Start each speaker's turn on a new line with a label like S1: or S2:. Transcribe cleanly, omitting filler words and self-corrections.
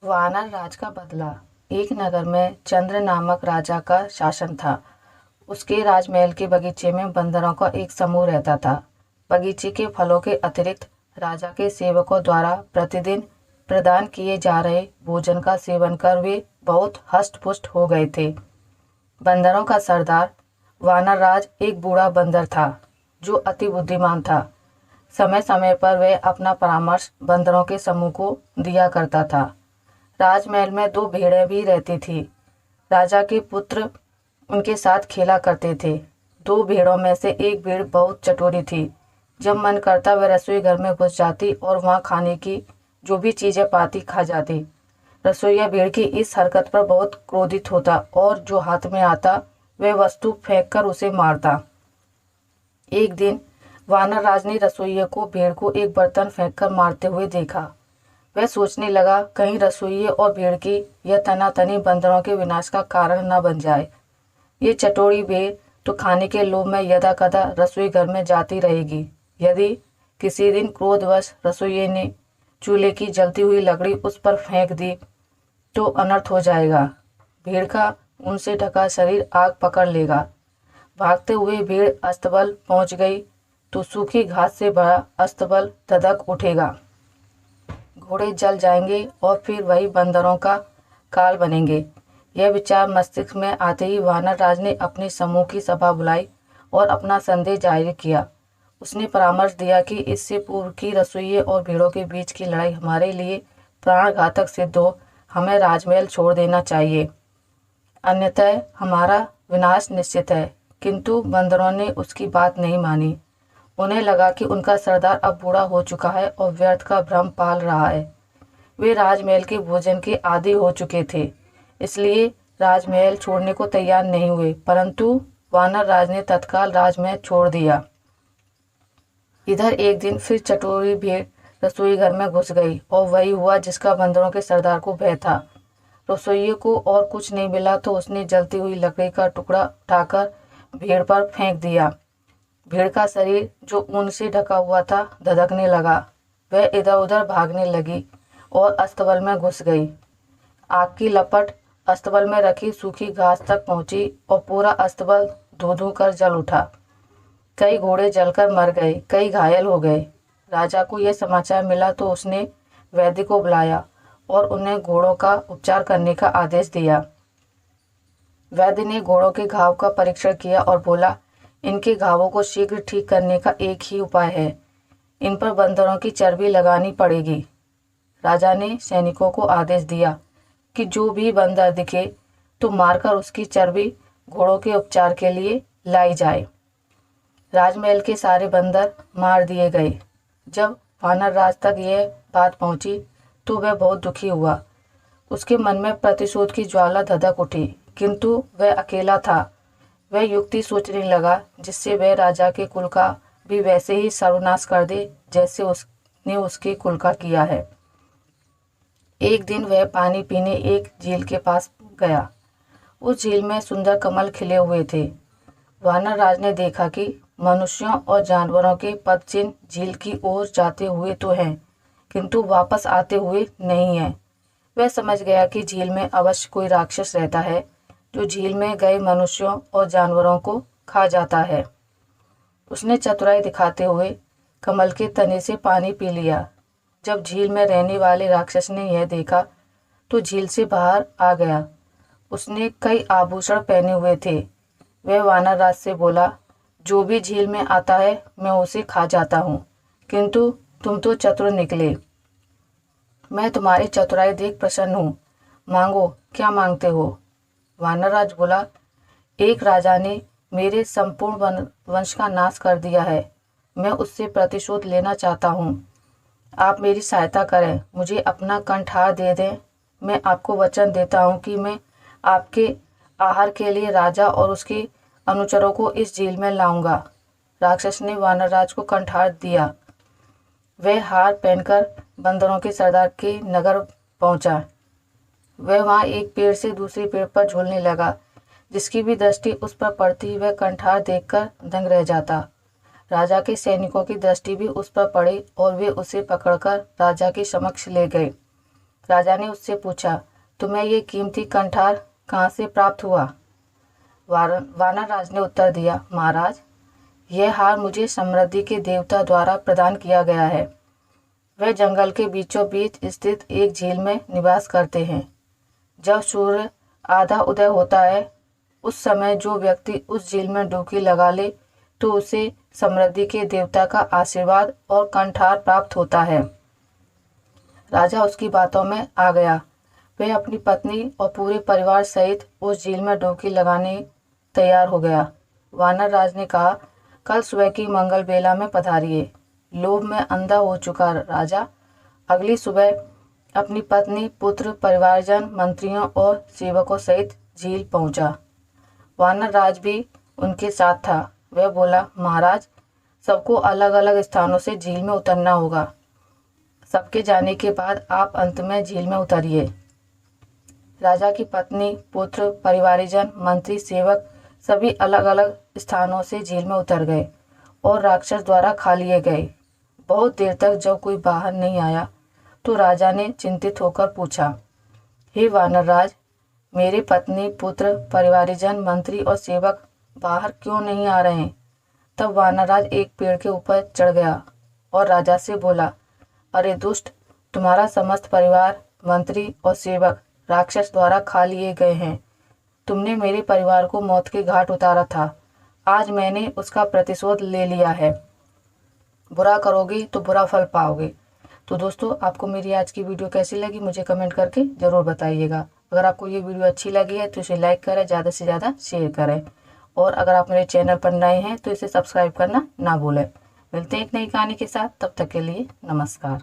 S1: वानर राज का बदला। एक नगर में चंद्र नामक राजा का शासन था। उसके राजमहल के बगीचे में बंदरों का एक समूह रहता था। बगीचे के फलों के अतिरिक्त राजा के सेवकों द्वारा प्रतिदिन प्रदान किए जा रहे भोजन का सेवन कर वे बहुत हष्ट-पुष्ट हो गए थे। बंदरों का सरदार वानर राज एक बूढ़ा बंदर था जो अति बुद्धिमान था। समय समय पर वह अपना परामर्श बंदरों के समूह को दिया करता था। राजमहल में दो भेड़ें भी रहती थी। राजा के पुत्र उनके साथ खेला करते थे। दो भेड़ों में से एक भेड़ बहुत चटोरी थी। जब मन करता वह रसोई घर में घुस जाती और वहाँ खाने की जो भी चीजें पाती खा जाती। रसोइया भेड़ की इस हरकत पर बहुत क्रोधित होता और जो हाथ में आता वह वस्तु फेंककर उसे मारता। एक दिन वानर राज ने रसोइये को भेड़ को एक बर्तन फेंककर मारते हुए देखा। वह सोचने लगा कहीं रसोइये और भेड़ की यह तनातनी बंदरों के विनाश का कारण न बन जाए। ये चटोरी भेड़ तो खाने के लोभ में यदा कदा रसोई घर में जाती रहेगी। यदि किसी दिन क्रोधवश रसोइये ने चूल्हे की जलती हुई लकड़ी उस पर फेंक दी तो अनर्थ हो जाएगा। भेड़ का उनसे ढका शरीर आग पकड़ लेगा। भागते हुए भेड़ अस्तबल पहुंच गई तो सूखी घास से भरा अस्तबल धधक उठेगा। घोड़े जल जाएंगे और फिर वही बंदरों का काल बनेंगे। यह विचार मस्तिष्क में आते ही वानर राज ने अपने समूह की सभा बुलाई और अपना संदेश जारी किया। उसने परामर्श दिया कि इससे पूर्व की रसोइये और भेड़ों के बीच की लड़ाई हमारे लिए प्राणघातक सिद्ध हो हमें राजमहल छोड़ देना चाहिए, अन्यथा हमारा विनाश निश्चित है। किंतु बंदरों ने उसकी बात नहीं मानी। उन्हें लगा कि उनका सरदार अब बूढ़ा हो चुका है और व्यर्थ का भ्रम पाल रहा है। वे राजमहल के भोजन के आदी हो चुके थे, इसलिए राजमहल छोड़ने को तैयार नहीं हुए। परंतु वानर राज ने तत्काल राजमहल छोड़ दिया। इधर एक दिन फिर चटोरी भेड़ रसोई घर में घुस गई और वही हुआ जिसका बंदरों के सरदार को भय था। रसोइये को और कुछ नहीं मिला तो उसने जलती हुई लकड़ी का टुकड़ा उठाकर भेड़ पर फेंक दिया। भेड़ का शरीर जो ऊन से ढका हुआ था धधकने लगा। वह इधर उधर भागने लगी और अस्तबल में घुस गई। आग की लपट अस्तबल में रखी सूखी घास तक पहुंची और पूरा अस्तबल धू धू कर जल उठा। कई घोड़े जलकर मर गए, कई घायल हो गए। राजा को यह समाचार मिला तो उसने वैद्य को बुलाया और उन्हें घोड़ों का उपचार करने का आदेश दिया। वैद्य ने घोड़ों के घाव का परीक्षण किया और बोला, इनके घावों को शीघ्र ठीक करने का एक ही उपाय है, इन पर बंदरों की चर्बी लगानी पड़ेगी। राजा ने सैनिकों को आदेश दिया कि जो भी बंदर दिखे तो मारकर उसकी चर्बी घोड़ों के उपचार के लिए लाई जाए। राजमहल के सारे बंदर मार दिए गए। जब वानर राज तक यह बात पहुंची तो वह बहुत दुखी हुआ। उसके मन में प्रतिशोध की ज्वाला धधक उठी, किंतु वह अकेला था। वह युक्ति सोचने लगा जिससे वह राजा के कुल का भी वैसे ही सर्वनाश कर दे जैसे उसने उसके कुल का किया है। एक दिन वह पानी पीने एक झील के पास गया। उस झील में सुंदर कमल खिले हुए थे। वानर राज ने देखा कि मनुष्यों और जानवरों के पदचिन्ह झील की ओर जाते हुए तो हैं, किंतु वापस आते हुए नहीं है। वह समझ गया कि झील में अवश्य कोई राक्षस रहता है जो झील में गए मनुष्यों और जानवरों को खा जाता है। उसने चतुराई दिखाते हुए कमल के तने से पानी पी लिया। जब झील में रहने वाले राक्षस ने यह देखा तो झील से बाहर आ गया। उसने कई आभूषण पहने हुए थे। वह वानर राज से बोला, जो भी झील में आता है मैं उसे खा जाता हूँ, किंतु तुम तो चतुर निकले। मैं तुम्हारी चतुराई देख प्रसन्न हूँ। मांगो, क्या मांगते हो? वानर राज बोला, एक राजा ने मेरे संपूर्ण वंश का नाश कर दिया है। मैं उससे प्रतिशोध लेना चाहता हूँ। आप मेरी सहायता करें, मुझे अपना कंठार दे दें। मैं आपको वचन देता हूँ कि मैं आपके आहार के लिए राजा और उसके अनुचरों को इस झील में लाऊंगा। राक्षस ने वानरराज को कंठार दिया। वह हार पहनकर बंदरों के सरदार के नगर पहुंचा। वह वहां एक पेड़ से दूसरे पेड़ पर झूलने लगा। जिसकी भी दृष्टि उस पर पड़ती वह कंठार देखकर दंग रह जाता। राजा के सैनिकों की दृष्टि भी उस पर पड़ी और वे उसे पकड़कर राजा के समक्ष ले गए। राजा ने उससे पूछा, तुम्हें ये कीमती कंठार कहाँ से प्राप्त हुआ? वानर राज ने उत्तर दिया, महाराज, यह हार मुझे समृद्धि के देवता द्वारा प्रदान किया गया है। वे जंगल के बीचों बीच स्थित एक झील में निवास करते हैं। जब सूर्य आधा उदय होता है, उस समय जो व्यक्ति उस झील में डुबकी लगा ले तो उसे समृद्धि के देवता का आशीर्वाद और कंठार प्राप्त होता है। राजा उसकी बातों में आ गया। वह अपनी पत्नी और पूरे परिवार सहित उस झील में डुबकी लगाने तैयार हो गया। वानर राज ने कहा, कल सुबह की मंगल बेला में पधारिए। लोभ में अंधा हो चुका राजा अगली सुबह अपनी पत्नी, पुत्र, परिवारजन, मंत्रियों और सेवकों सहित झील पहुंचा। वानर राज भी उनके साथ था। वह बोला, महाराज, सबको अलग अलग स्थानों से झील में उतरना होगा। सबके जाने के बाद आप अंत में झील में उतरिए। राजा की पत्नी, पुत्र, परिवारजन, मंत्री, सेवक सभी अलग अलग स्थानों से झील में उतर गए और राक्षस द्वारा खा लिए गए। बहुत देर तक जब कोई बाहर नहीं आया तो राजा ने चिंतित होकर पूछा, हे वानरराज, मेरे पत्नी, पुत्र, परिवारजन, मंत्री और सेवक बाहर क्यों नहीं आ रहे? तब वानरराज एक पेड़ के ऊपर चढ़ गया और राजा से बोला, अरे दुष्ट, तुम्हारा समस्त परिवार, मंत्री और सेवक राक्षस द्वारा खा लिए गए हैं। तुमने मेरे परिवार को मौत के घाट उतारा था। आज मैंने उसका प्रतिशोध ले लिया है। बुरा करोगे तो बुरा फल पाओगे। तो दोस्तों, आपको मेरी आज की वीडियो कैसी लगी मुझे कमेंट करके ज़रूर बताइएगा। अगर आपको ये वीडियो अच्छी लगी है तो इसे लाइक करें, ज़्यादा से ज़्यादा शेयर करें और अगर आप मेरे चैनल पर नए हैं तो इसे सब्सक्राइब करना ना भूलें। मिलते हैं एक नई कहानी के साथ, तब तक के लिए नमस्कार।